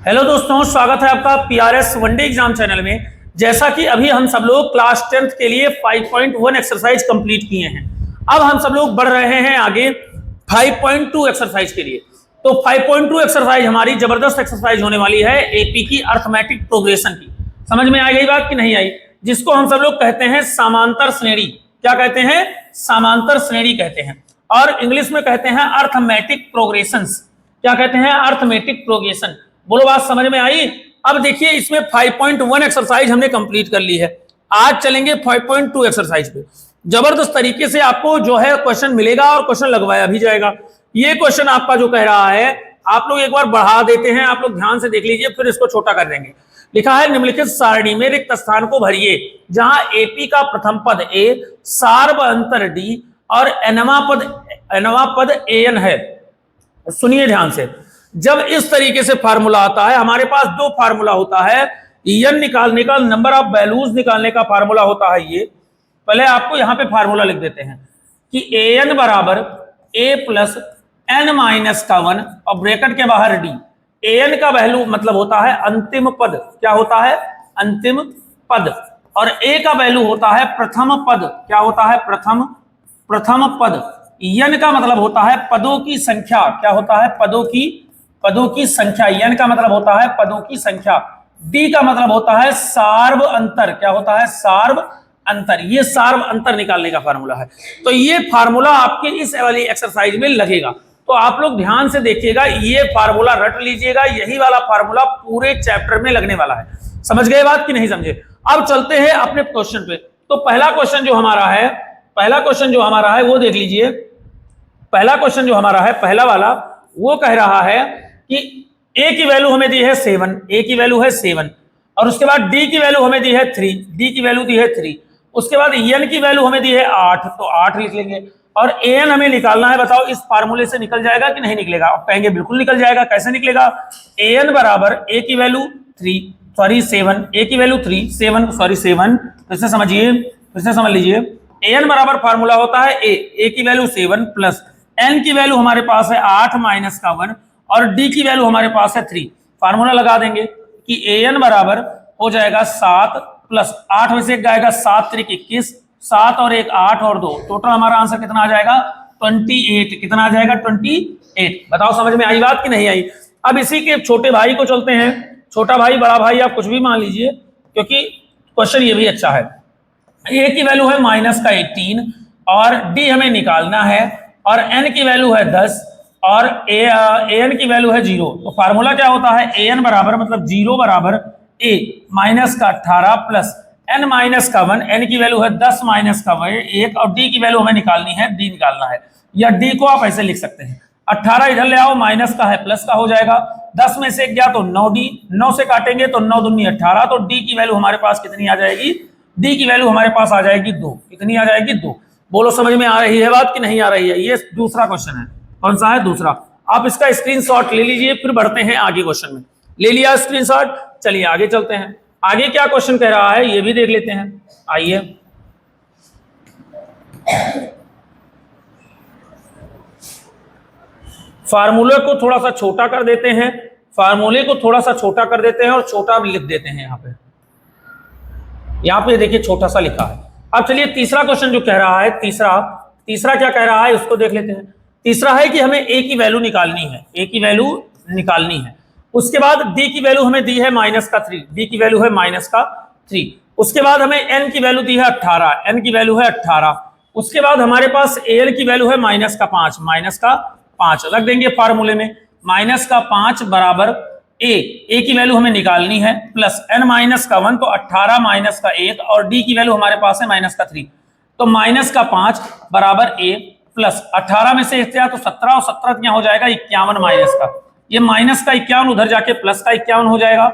Hello दोस्तों, स्वागत है आपका पीआरएस वनडे एग्जाम चैनल में। जैसा कि अभी हम सब लोग क्लास 10th के लिए 5.1 एक्सरसाइज कंप्लीट किए हैं। अब हम सब लोग बढ़ रहे हैं आगे 5.2 एक्सरसाइज के लिए। तो 5.2 एक्सरसाइज हमारी जबरदस्त एक्सरसाइज होने वाली है एपी की अर्थमेटिक प्रोग्रेशन की। समझ में आ गई बात कि नहीं आई? जिसको हम सब लोग कहते हैं समांतर श्रेणी। क्या कहते हैं? समांतर श्रेणी कहते हैं, और इंग्लिश में कहते हैं अर्थमेटिक प्रोग्रेशंस। क्या कहते हैं? Arithmetic progression. बोलो, बात समझ में आई? अब देखिए, इसमें 5.1 एक्सरसाइज हमने कंप्लीट कर ली है। आज चलेंगे 5.2 एक्सरसाइज पे। जबरदस्त तरीके से आपको जो है क्वेश्चन मिलेगा और क्वेश्चन लगवाया भी जाएगा। ये क्वेश्चन आपका जो कह रहा है, आप लोग एक बार बढ़ा देते हैं, आप लोग ध्यान से देख लीजिए, फिर इसको छोटा कर देंगे। लिखा है निम्नलिखित सारणी में रिक्त स्थान को भरिए जहां एपी का प्रथम पद ए, सार्व अंतर डी और एनवा पद एन है। सुनिए ध्यान से। जब इस तरीके से फार्मूला आता है, हमारे पास दो फार्मूला होता है। एन निकालने का, नंबर ऑफ वैल्यूज निकालने का फार्मूला होता है ये। पहले आपको यहां पे फार्मूला लिख देते हैं कि एन बराबर ए प्लस एन माइनस का 1 और ब्रैकेट के बाहर डी। एन का वैल्यू मतलब होता है अंतिम पद। क्या होता है? अंतिम पद। और ए का वैल्यू होता है प्रथम पद। क्या होता है? प्रथम पद। एन का मतलब होता है पदों की संख्या। क्या होता है? पदों की संख्या। एन का मतलब होता है पदों की संख्या। डी का मतलब होता है सार्व अंतर। क्या होता है? सार्व अंतर। ये सार्व अंतर निकालने का फार्मूला है। तो ये फार्मूला आपके इस वाली एक्सरसाइज में लगेगा। तो आप लोग ध्यान से देखिएगा, ये फार्मूला रट लीजिएगा। यही वाला फार्मूला पूरे चैप्टर में लगने वाला है। समझ गए बात कि नहीं समझे? अब चलते हैं अपने क्वेश्चन पे। तो पहला क्वेश्चन जो हमारा है वो देख लीजिए। पहला क्वेश्चन जो हमारा है, पहला वाला, वो कह रहा है कि ए की वैल्यू हमें दी है 7। ए की वैल्यू है 7 और उसके बाद डी की वैल्यू हमें दी है 3। डी की वैल्यू दी है 3। उसके बाद एन की वैल्यू हमें दी है 8, तो 8 लिख लेंगे। और एन हमें निकालना है। बताओ इस फार्मूले से निकल जाएगा कि नहीं निकलेगा? आप कहेंगे बिल्कुल निकल जाएगा। कैसे निकलेगा? एन बराबर ए की वैल्यू 7, ए की वैल्यू 7। फिर से समझिए, फिर से समझ लीजिए। एन बराबर फार्मूला होता है ए की वैल्यू 7 प्लस एन की वैल्यू हमारे पास है 8 माइनस का 1 और डी की वैल्यू हमारे पास है 3। फार्मूला लगा देंगे कि एन बराबर हो जाएगा 7 प्लस 8 में से एक जाएगा 7 3 21, 7 और 1 8 और 2, टोटल हमारा आंसर कितना आ जाएगा? 28। कितना आ जाएगा? 28। बताओ समझ में आई बात कि नहीं आई? अब इसी के छोटे भाई को चलते हैं। छोटा भाई, बड़ा भाई, आप कुछ भी मान लीजिए, क्योंकि क्वेश्चन ये भी अच्छा है। ए की वैल्यू है माइनस का 18 और डी हमें निकालना है, और एन की वैल्यू है 10 और एन की वैल्यू है 0। तो फार्मूला क्या होता है? एन बराबर मतलब 0 बराबर ए माइनस का 18 प्लस एन माइनस का 1। एन की वैल्यू है 10 माइनस का 1 और डी की वैल्यू हमें निकालनी है, डी निकालना है। या डी को आप ऐसे लिख सकते हैं, 18 इधर ले आओ, माइनस का है प्लस का हो जाएगा। 10 में से 1 गया तो 9डी, 9 से काटेंगे तो 9 दूनी 18। तो डी की वैल्यू हमारे पास कितनी आ जाएगी? डी की वैल्यू हमारे पास आ जाएगी 2। कितनी आ जाएगी? 2। बोलो समझ में आ रही है बात कि नहीं आ रही है? ये दूसरा क्वेश्चन है। कौन सा है? दूसरा। आप इसका स्क्रीनशॉट ले लीजिए, फिर बढ़ते हैं आगे क्वेश्चन में। ले लिया स्क्रीनशॉट? चलिए आगे चलते हैं। आगे क्या क्वेश्चन कह रहा है ये भी देख लेते हैं। आइए, फार्मूले को थोड़ा सा छोटा कर देते हैं। फार्मूले को थोड़ा सा छोटा कर देते हैं और छोटा भी लिख देते हैं। यहाँ पे देखिए छोटा सा लिखा है। अब चलिए तीसरा क्वेश्चन जो कह रहा है, तीसरा क्या कह रहा है उसको देख लेते हैं। तीसरा है कि हमें ए की वैल्यू निकालनी है। ए की वैल्यू निकालनी है। उसके बाद डी की वैल्यू हमें दी है माइनस का 3। डी की वैल्यू है माइनस का 3। उसके बाद हमें एन की वैल्यू दी है 18। एन की वैल्यू है 18। उसके बाद हमारे पास एन की वैल्यू है माइनस का 5। माइनस का 5 रख देंगे फार्मूले में। माइनस का 5 बराबर ए की वैल्यू हमें निकालनी है प्लस एन माइनस का 1, तो 18 माइनस का 1 और डी की वैल्यू हमारे पास है माइनस का 3। तो माइनस का 5 बराबर ए प्लस 18 में से 1 तो 17 और 17 यहाँ हो जाएगा 51 माइनस का। ये माइनस का 51 उधर जाके प्लस का 51 हो जाएगा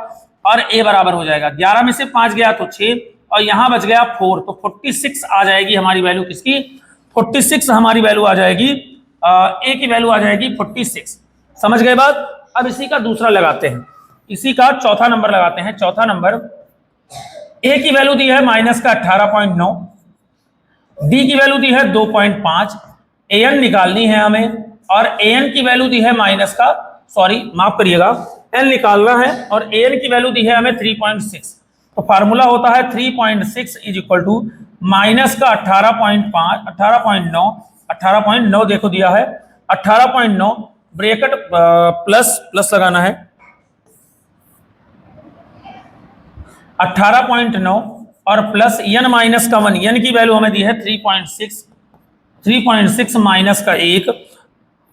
और ए बराबर हो जाएगा 11 में से 5 गया तो 6 और यहाँ बच गया 4। तो 46 आ जाएगी हमारी वैल्यू। किसकी? 46 हमारी वैल्यू आ जाएगी। ए की वैल्यू आ जाएगी 46। समझ गए बात? अब इसी का दूसरा लगाते हैं। इसी का चौथा नंबर लगाते हैं। चौथा नंबर, ए की वैल्यू दी है माइनस का 18.9, डी की वैल्यू दी है 2.5, एन निकालनी है हमें और एन की वैल्यू दी है माइनस का, सॉरी माफ करिएगा, एन निकालना है और एन की वैल्यू दी है हमें 3.6। तो फार्मूला होता है 3.6 इज इक्वल टू माइनस का 18.5 18.9 देखो दिया है 18.9 ब्रैकेट प्लस लगाना है 18.9 और प्लस एन माइनस का 1, एन की वैल्यू हमें दी है 3.6 माइनस का 1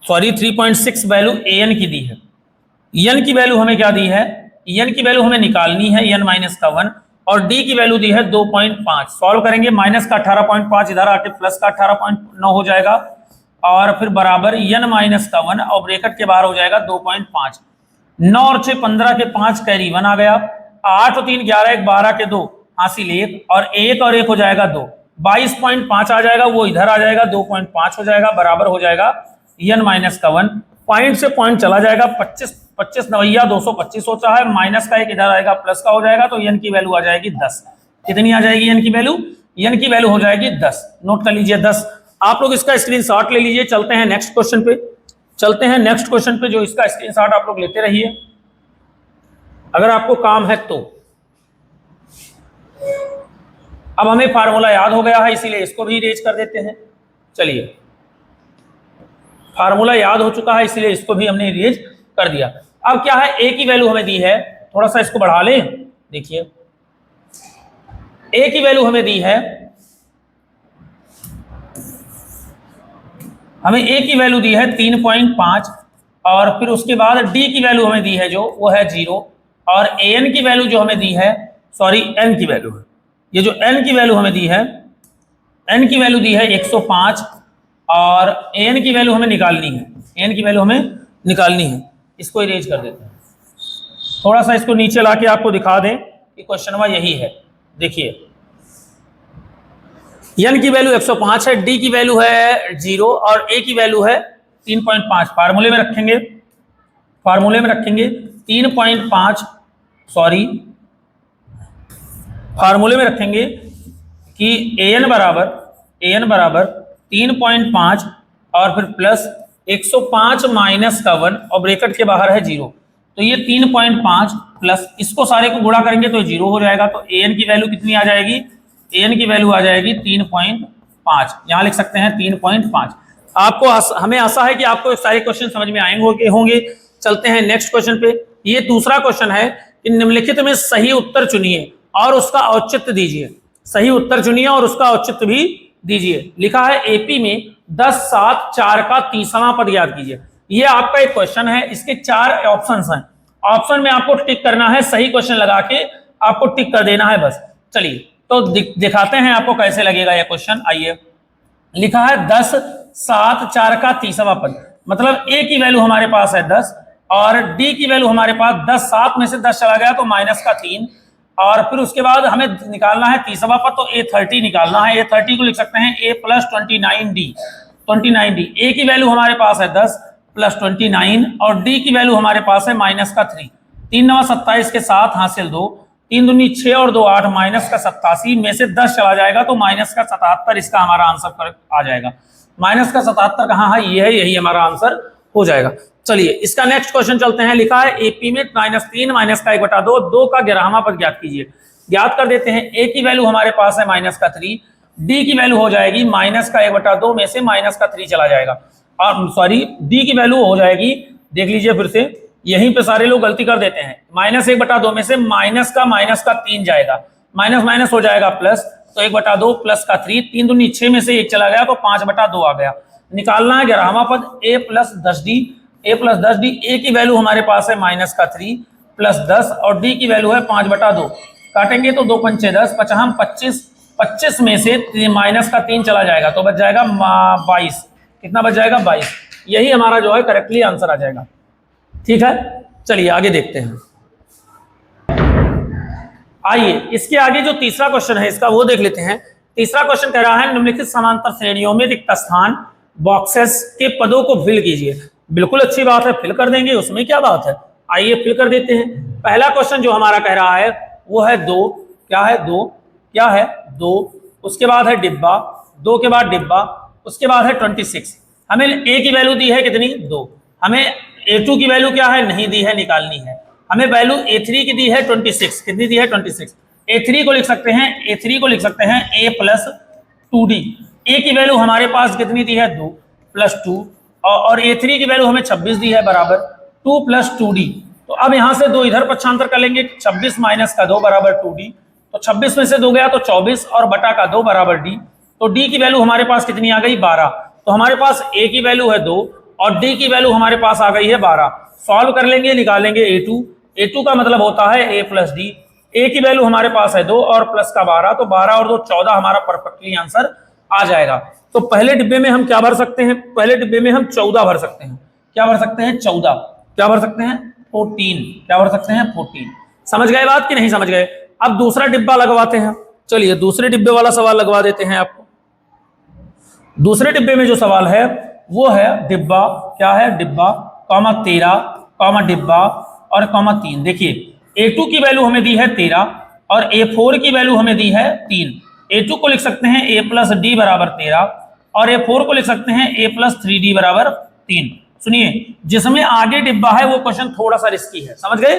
सॉरी 3.6 वैल्यू एन की दी है। एन की वैल्यू हमें क्या दी है, एन की वैल्यू हमें निकालनी है एन माइनस का 1 और डी की वैल्यू दी है 2.5। सॉल्व करेंगे माइनस का 18.5 इधर आके प्लस का 18.9 हो जाएगा और फिर बराबर एन माइनस का 1 और ब्रैकेट के बाहर हो जाएगा 2.5। 9 और 6 15 के 5 कैरी 1 आ गया, 8 और 3 11 1 12 के 2 हासिल 1 और 1 हो जाएगा 2, 22.5 आ जाएगा, वो इधर आ जाएगा 2.5 हो जाएगा, बराबर हो जाएगा एन माइनस का 1। पॉइंट से पॉइंट चला जाएगा 25 नवैया 225 होता है, माइनस का 1 इधर आएगा प्लस का हो जाएगा, तो एन की वैल्यू आ जाएगी 10। कितनी आ जाएगी एन की वैल्यू, एन की वैल्यू हो जाएगी 10। नोट कर लीजिए 10। आप लोग इसका स्क्रीनशॉट ले लीजिए। चलते हैं नेक्स्ट क्वेश्चन पे, जो इसका स्क्रीनशॉट आप लोग लेते रहिए अगर आपको काम है तो। अब हमें फार्मूला याद हो गया है इसीलिए इसको भी इरेज कर देते हैं। चलिए फार्मूला याद हो चुका है इसलिए इसको भी हमने इरेज कर दिया। अब क्या है, ए की वैल्यू हमें दी है, थोड़ा सा इसको बढ़ा लें, देखिए ए की वैल्यू हमें दी है, हमें ए की वैल्यू दी है 3.5 और फिर उसके बाद डी की वैल्यू हमें दी है जो वो है 0 और एन की वैल्यू जो हमें दी है, सॉरी एन की वैल्यू है, ये जो एन की वैल्यू हमें दी है, एन की वैल्यू दी है 105 और एन की वैल्यू हमें निकालनी है, एन की वैल्यू हमें निकालनी है। इसको इरेज कर देते हैं, थोड़ा सा इसको नीचे लाके आपको दिखा दें कि क्वेश्चन यही है। देखिए एन की वैल्यू 105 है, डी की वैल्यू है 0 और ए की वैल्यू है 3.5। फार्मूले में रखेंगे 3.5 सॉरी फार्मूले में रखेंगे कि एन बराबर 3.5 और फिर प्लस 105 माइनस का 1 और ब्रैकेट के बाहर है 0, तो ये 3.5 प्लस इसको सारे को गुणा करेंगे तो 0 हो जाएगा। तो एन की वैल्यू कितनी आ जाएगी, एन की वैल्यू आ जाएगी 3.5, यहां लिख सकते हैं 3.5। आपको हमें आशा है कि आपको सारे क्वेश्चन समझ में आएंगे होंगे। चलते हैं नेक्स्ट क्वेश्चन पे। ये दूसरा क्वेश्चन है कि निम्नलिखित में सही उत्तर चुनिए और उसका औचित्य दीजिए। सही उत्तर चुनिए और उसका औचित्य भी दीजिए। लिखा है एपी में 10, 7, 4 का 30वां पद ज्ञात कीजिए। ये आपका एक क्वेश्चन है, इसके 4 ऑप्शंस हैं। ऑप्शन में आपको टिक करना है, सही क्वेश्चन लगा के आपको टिक कर देना है बस। चलिए तो दिखाते हैं आपको कैसे लगेगा यह क्वेश्चन। आइए, लिखा है 10, 7, 4 का 30वां पद, मतलब ए की वैल्यू हमारे पास है 10 और डी की वैल्यू हमारे पास 10, 7 में से 10 चला गया तो माइनस का 3 और फिर उसके बाद हमें निकालना है 30वां पद, तो A30 निकालना है। A30 को लिख सकते हैं A प्लस 29D। ए की वैल्यू हमारे पास है 10 प्लस 29 और डी की वैल्यू हमारे पास है माइनस का 3। 3 9 27 के 7 हासिल 2, 3 दूनी 6 और 2 8, माइनस का 87 में से 10 चला जाएगा तो माइनस का 77 इसका हमारा आंसर आ जाएगा। माइनस का 77 कहाँ है, ये है, यही हमारा आंसर हो जाएगा। चलिए इसका नेक्स्ट क्वेश्चन चलते हैं। लिखा है एपी में -3 माइनस का 1/2 2 का 11वां पद ज्ञात कीजिए। ज्ञात कर देते हैं। ए की वैल्यू हमारे पास है माइनस का 3, डी की वैल्यू हो जाएगी माइनस का 1/2 में से माइनस का 3 चला जाएगा और सॉरी डी की वैल्यू हो जाएगी, देख लीजिए फिर से, यहीं पे सारे लोग गलती कर देते हैं। -1/2 में से माइनस का 3 जाएगा, माइनस माइनस हो जाएगा प्लस, तो 1/2 प्लस का 3, 3 दूनी 6 में से 1 चला गया तो 5/2 आ गया। निकालना है 11वां पद A प्लस 10D। ए की वैल्यू हमारे पास है माइनस का 3 प्लस 10 और डी की वैल्यू है 5/2। काटेंगे तो 2 पंचे 10, 25 में से माइनस का 3 चला जाएगा तो बच जाएगा 22। कितना बच जाएगा, 22। यही हमारा जो है करेक्टली आंसर आ जाएगा। ठीक है, चलिए आगे देखते हैं। आइए इसके आगे जो तीसरा क्वेश्चन है इसका वो देख लेते हैं। तीसरा क्वेश्चन कह रहा है निम्नलिखित समांतर श्रेणियों में रिक्त स्थान बॉक्सेस के पदों को फिल कीजिए। बिल्कुल अच्छी बात है, फिल कर देंगे, उसमें क्या बात है। आइए फिल कर देते हैं। पहला क्वेश्चन जो हमारा कह रहा है वो है 2, क्या है 2, उसके बाद है डिब्बा, 2 के बाद डिब्बा, उसके बाद है 26। हमें ए की वैल्यू दी है कितनी, 2। हमें A2 की वैल्यू क्या है, नहीं दी है, निकालनी है। हमें वैल्यू A3 की दी है 26, कितनी दी है 26। A3 को लिख सकते हैं A प्लस 2D। A की वैल्यू हमारे पास कितनी दी है 2 प्लस 2 और A3 की वैल्यू हमें 26 दी है बराबर 2 प्लस 2D। तो अब यहाँ से 2 इधर पक्षांतर कर लेंगे, 26 माइनस का 2 बराबर 2D। तो 26 में से 2 गया तो 24 और बटा का 2 बराबर D। तो D की वैल्यू हमारे पास कितनी आ गई 12। तो हमारे पास A की वैल्यू है 2 और D की वैल्यू हमारे पास आ गई है 12। सॉल्व कर लेंगे, निकालेंगे A2 का मतलब होता है A प्लस D। A की वैल्यू हमारे पास है 2 और प्लस का 12, तो 12 और 2 14 हमारा परफेक्टली आंसर आ जाएगा। तो पहले डिब्बे में हम क्या भर सकते हैं, पहले डिब्बे में हम 14 भर सकते हैं। क्या भर सकते हैं 14, क्या भर सकते हैं 14, क्या भर सकते हैं 14। समझ गए बात कि नहीं समझ गए। अब दूसरा डिब्बा लगवाते हैं, चलिए दूसरे डिब्बे वाला सवाल लगवा देते हैं आपको। दूसरे डिब्बे में जो सवाल है वो है डिब्बा, क्या है डिब्बा कॉमा 13 कॉमा डिब्बा और कॉमा 3। देखिए A2 की वैल्यू हमें दी है 13 और A4 की वैल्यू हमें दी है 3। A2 को लिख सकते हैं A प्लस D बराबर 13 और A4 को लिख सकते हैं A प्लस 3D बराबर 3। सुनिए, जिसमें आगे डिब्बा है वो क्वेश्चन थोड़ा सा रिस्की है, समझ गए।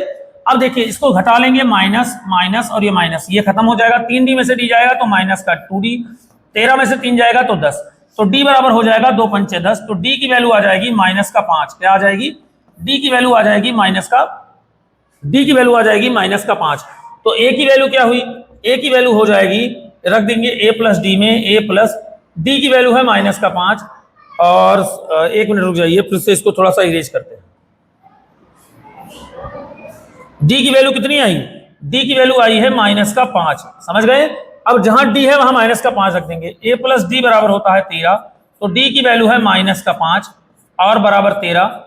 अब देखिए इसको घटा लेंगे, माइनस माइनस और ये माइनस, ये खत्म हो जाएगा। 3D में से D जाएगा तो माइनस का 2D, 13 में से 3 जाएगा तो 10, तो D बराबर हो जाएगा 2 पंचे 10। तो D की वैल्यू आ जाएगी माइनस का 5। क्या आ जाएगी, D की वैल्यू आ जाएगी माइनस का, D की वैल्यू आ जाएगी माइनस का 5। तो A की वैल्यू क्या हुई, A की वैल्यू हो जाएगी, रख देंगे A प्लस D में, A प्लस D की वैल्यू है माइनस का 5। और 1 मिनट रुक जाइए, फिर से इसको थोड़ा सा इरेज करते हैं। D की वैल्यू कितनी आई, D की वैल्यू आई है माइनस का 5, समझ गए। अब जहां D है वहां माइनस का 5 रख देंगे। A प्लस D बराबर होता है 13, तो D की वैल्यू है माइनस का 5 और बराबर 13।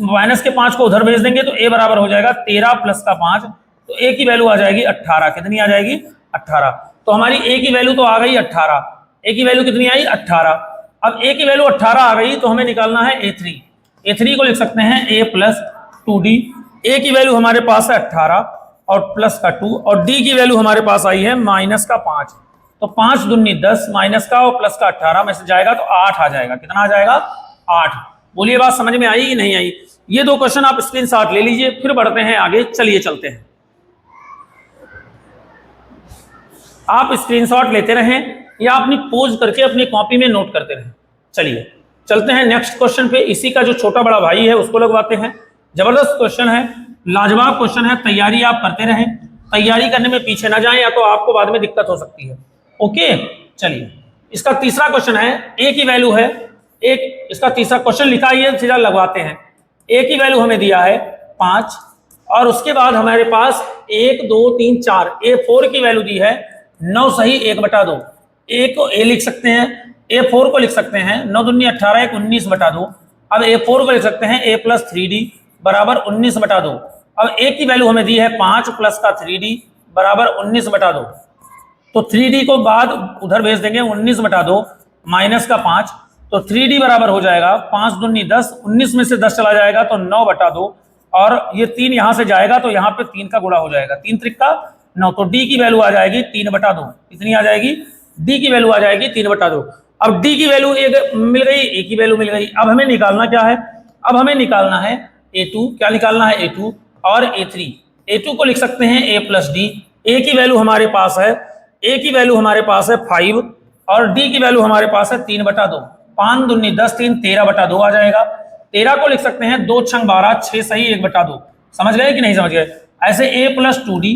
माइनस के 5 को उधर भेज देंगे तो A बराबर हो जाएगा 13 प्लस का 5, तो A की वैल्यू आ जाएगी 18। कितनी आ जाएगी 18। तो हमारी A की वैल्यू तो आ गई 18। A की वैल्यू कितनी आई 18। अब A की वैल्यू 18 आ गई तो हमें निकालना है A3। A3 को लिख सकते हैं A प्लस 2D। A की वैल्यू हमारे पास है 18 और प्लस का 2 और D की वैल्यू हमारे पास आई है माइनस का 5। तो 5 दूनी 10, माइनस का और प्लस का 18 में से जाएगा तो 8 आ जाएगा। कितना आ जाएगा 8। बोलिए बात समझ में आई कि नहीं आई। ये 2 क्वेश्चन आप स्क्रीनशॉट ले लीजिए, फिर बढ़ते हैं आगे। चलिए चलते हैं, आप स्क्रीनशॉट लेते रहें या अपनी पोज करके अपनी कॉपी में नोट करते रहें। चलिए चलते हैं नेक्स्ट क्वेश्चन पे। इसी का जो छोटा बड़ा भाई है उसको लगवाते हैं। जबरदस्त क्वेश्चन है, लाजवाब क्वेश्चन है, तैयारी आप करते रहें, तैयारी करने में पीछे ना जाएं या तो आपको बाद में दिक्कत हो सकती है। ओके चलिए, इसका तीसरा क्वेश्चन है, A की वैल्यू है एक, इसका तीसरा क्वेश्चन लिखा है, सीधा लगवाते हैं। A की वैल्यू हमें दिया है 5 और उसके बाद हमारे पास 1 2 3 4, A4 की वैल्यू दी है 9 सही 1/2। A को A लिख सकते हैं, A4 को लिख सकते हैं 9 दूनी 18 1 19/2। अब A4 को लिख सकते हैं A प्लस 3D बराबर 19/2। अब A की वैल्यू हमें दी है 5 प्लस का 3D बराबर 19/2। तो 3D को बाद उधर भेज देंगे, 19/2 माइनस का 5, तो 3D बराबर हो जाएगा 5 दूनी 10, 19 में से 10 चला जाएगा तो 9/2 और ये 3 यहां से जाएगा तो यहाँ पे 3 का गुणा हो जाएगा, 3 त्रिका 9। तो D की वैल्यू आ जाएगी 3/2। कितनी आ जाएगी, D की वैल्यू आ जाएगी 3/2। अब D की वैल्यू एक मिल गई, A की वैल्यू मिल गई। अब हमें निकालना क्या है, अब हमें निकालना है A2। क्या निकालना है A2 और A3। A2 को लिख सकते हैं A प्लस D। A की वैल्यू हमारे पास है, A की वैल्यू हमारे पास है 5 और D की वैल्यू हमारे पास है 3/2। 5 दूनी 10 3 13/2 आ जाएगा। 13 को लिख सकते हैं 2 छंग 12 6 सही 1/2। समझ गए कि नहीं समझ गए। ऐसे A प्लस 2D,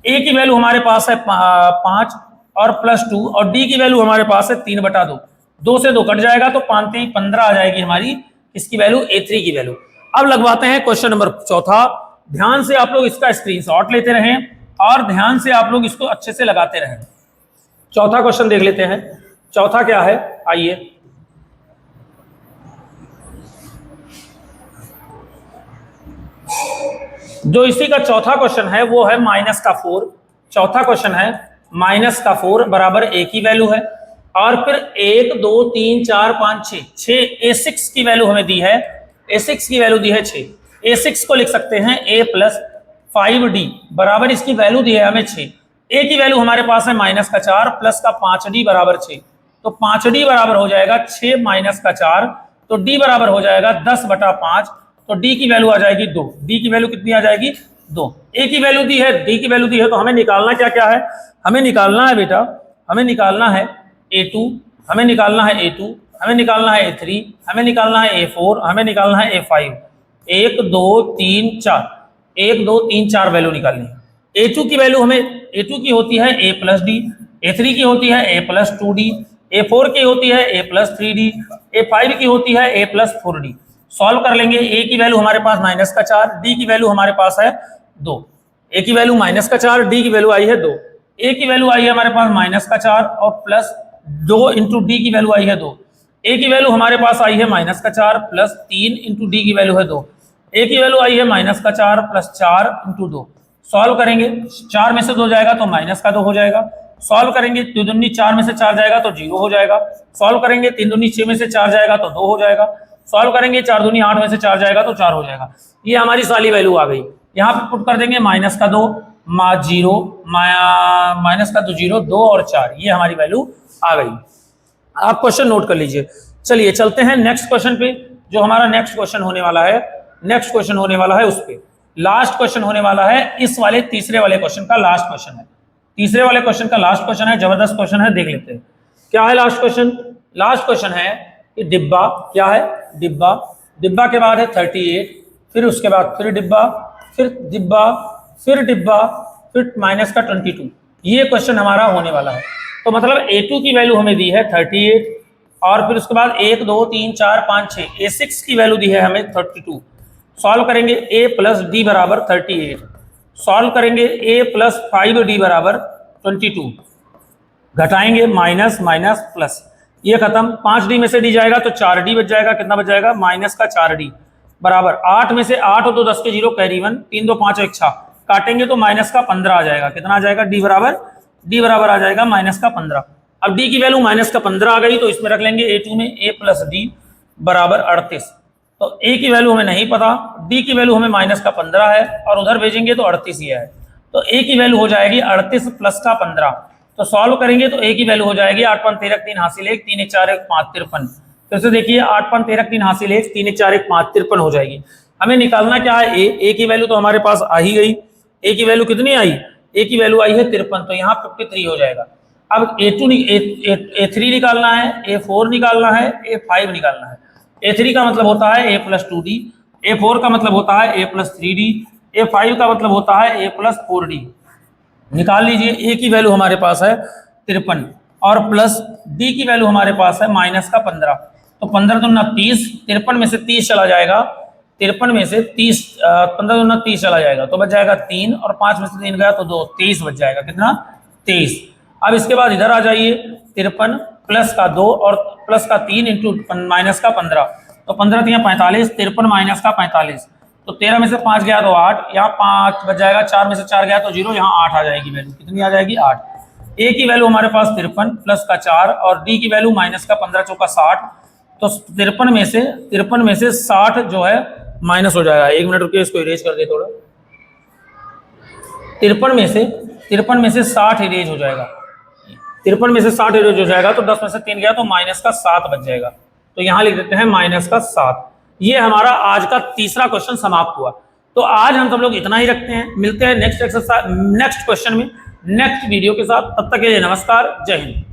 A की वैल्यू हमारे पास है 5 और प्लस 2 और D की वैल्यू हमारे पास है 3/2। 2 से 2 कट जाएगा तो 5 3 15 आ जाएगी हमारी इसकी वैल्यू, A3 की वैल्यू। अब लगवाते हैं क्वेश्चन नंबर चौथा। ध्यान से आप लोग इसका स्क्रीनशॉट लेते रहें और ध्यान से आप लोग इसको अच्छे से लगाते रहें। चौथा क्वेश्चन देख लेते हैं। चौथा क्या है, आइए जो इसी का चौथा क्वेश्चन है वो है -4। चौथा क्वेश्चन है -4 बराबर A की वैल्यू है और फिर 1 2 3 4 5 6 A6 की वैल्यू हमें दी है, A6 की वैल्यू दी है 6। A6 को लिख सकते हैं A प्लस 5D बराबर इसकी वैल्यू दी है हमें 6। A की वैल्यू हमारे पास है -4 प्लस का 5D बराबर 6। तो 5D बराबर हो जाएगा 6 माइनस का 4, तो D बराबर हो जाएगा 10/5। तो D की वैल्यू आ जाएगी 2। D की वैल्यू कितनी आ जाएगी 2। ए की वैल्यू दी है, डी की वैल्यू दी है, तो हमें निकालना क्या क्या है, हमें निकालना है बेटा, हमें निकालना है A2, हमें निकालना है A2, हमें निकालना है A3, हमें निकालना है A4, हमें निकालना है A5। 1 2 3 4, 1 2 3 4 वैल्यू निकालनी है। A2 की वैल्यू हमें, A2 की होती है A प्लस डी, A3 की होती है A प्लस 2D, A4 की होती है A प्लस 3D, A5 की होती है A प्लस 4D। सॉल्व कर लेंगे। ए की वैल्यू हमारे पास -4, डी की वैल्यू हमारे पास है 2। ए की वैल्यू -4, डी की वैल्यू आई है 2। ए की वैल्यू आई है हमारे पास -4 और प्लस 2 इंटू डी की वैल्यू आई है 2। ए की वैल्यू हमारे पास आई है -4 प्लस 3 इंटू डी की वैल्यू है 2। ए की वैल्यू आई है -4 प्लस 4 इंटू 2। सॉल्व करेंगे, 4 में से 2 जाएगा तो -2 हो जाएगा। सॉल्व करेंगे, 2 दूनी 4 में से 4 जाएगा तो 0 हो जाएगा। सॉल्व करेंगे, 3 दूनी 6 में से 4 जाएगा तो 2 हो जाएगा। सॉल्व करेंगे, 4 दूनी 8 में से 4 जाएगा तो 4 हो जाएगा। ये हमारी सारी वैल्यू आ गई। यहाँ पे पुट कर देंगे -2 0 -2 2 और 4, ये हमारी वैल्यू आ गई। आप क्वेश्चन नोट कर लीजिए। चलिए चलते हैं नेक्स्ट क्वेश्चन पे। जो हमारा नेक्स्ट क्वेश्चन होने वाला है, नेक्स्ट क्वेश्चन होने वाला है उस पे, लास्ट क्वेश्चन होने वाला है इस वाले तीसरे वाले क्वेश्चन का लास्ट क्वेश्चन है। तीसरे वाले क्वेश्चन का लास्ट क्वेश्चन है, जबरदस्त क्वेश्चन है, देख लेते हैं क्या है लास्ट क्वेश्चन। लास्ट क्वेश्चन है कि डिब्बा, क्या है, डिब्बा, डिब्बा के बाद है 38, फिर उसके बाद फिर डिब्बा, फिर डिब्बा, फिर डिब्बा, फिर -22। ये क्वेश्चन हमारा होने वाला है। तो मतलब A2 की वैल्यू हमें दी है 38 और फिर उसके बाद 1 2 3 4 5 6, A6 की वैल्यू दी है हमें 32। सॉल्व करेंगे, A प्लस डी बराबर 38। सॉल्व करेंगे, A प्लस 5D बराबर 22। घटाएंगे, माइनस माइनस प्लस, ये खत्म। 5D में से डी जाएगा तो 4D बच जाएगा। कितना बच जाएगा, -4D बराबर 8 में से 8 और 2 10 के 0 कैरी 1, 3 2 5 1 6, काटेंगे तो -15 आ जाएगा। कितना आ जाएगा, डी बराबर आ जाएगा -15। अब डी की वैल्यू -15 आ गई तो इसमें रख लेंगे A2 में A प्लस डी बराबर 38। तो ए की वैल्यू हमें नहीं पता, डी की वैल्यू हमें -15 है और उधर भेजेंगे तो 38 ही है। तो ए की वैल्यू हो जाएगी 38 प्लस का 15। तो सॉल्व करेंगे तो ए की वैल्यू हो जाएगी 8 5 13 3 हासिल 1 3 1 4 1 5 53। फिर से देखिए 8 5 13 3 हासिल 1 3 1 4 1 5 53 हो जाएगी। हमें निकालना क्या है, ए की वैल्यू तो हमारे पास आ ही गई। ए की वैल्यू कितनी आई, ए की वैल्यू आई है 53, तो यहाँ 53 हो जाएगा। अब A3 निकालना है, A4 निकालना है, A5 निकालना है। A3 का मतलब होता है A प्लस 2D, A4 का मतलब होता है A प्लस 3D, A5 का मतलब होता है A प्लस 4D। निकाल लीजिए। ए की वैल्यू हमारे पास है 53 और प्लस डी की वैल्यू हमारे पास है -15। तो 15 दूना 30, 53 में से 30 चला जाएगा, 53 में से 30 15 दूना 30 चला जाएगा तो बच जाएगा 3 और 5 में से 3 गया तो 2, 23 बच जाएगा। कितना, 23। अब इसके बाद इधर आ जाइए, 53 प्लस का 2 और प्लस का 3 इंटू माइनस का 15, तो 15 3 45, 53 माइनस का 45, तो 13 में से 5 गया तो 8, यहाँ 5 बच जाएगा, 4 में से 4 गया तो 0, यहाँ 8 आ जाएगी वैल्यू। कितनी आ जाएगी, 8। ए की वैल्यू हमारे पास 53 प्लस का 4 और डी की वैल्यू माइनस का 15 चौका 60, तो 53 में से 60 जो है माइनस हो जाएगा। 1 मिनट रुकिए, इसको इरेज कर दे थोड़ा। 53 में से 60 इरेज हो जाएगा, 53 में से 60 इरेज हो जाएगा तो 10 में से 3 गया तो -7 बच जाएगा। तो यहाँ लिख देते हैं -7। ये हमारा आज का तीसरा क्वेश्चन समाप्त हुआ। तो आज हम सब लोग इतना ही रखते हैं, मिलते हैं नेक्स्ट एक्सरसाइज, नेक्स्ट क्वेश्चन में, नेक्स्ट वीडियो के साथ। तब तक के लिए नमस्कार, जय हिंद।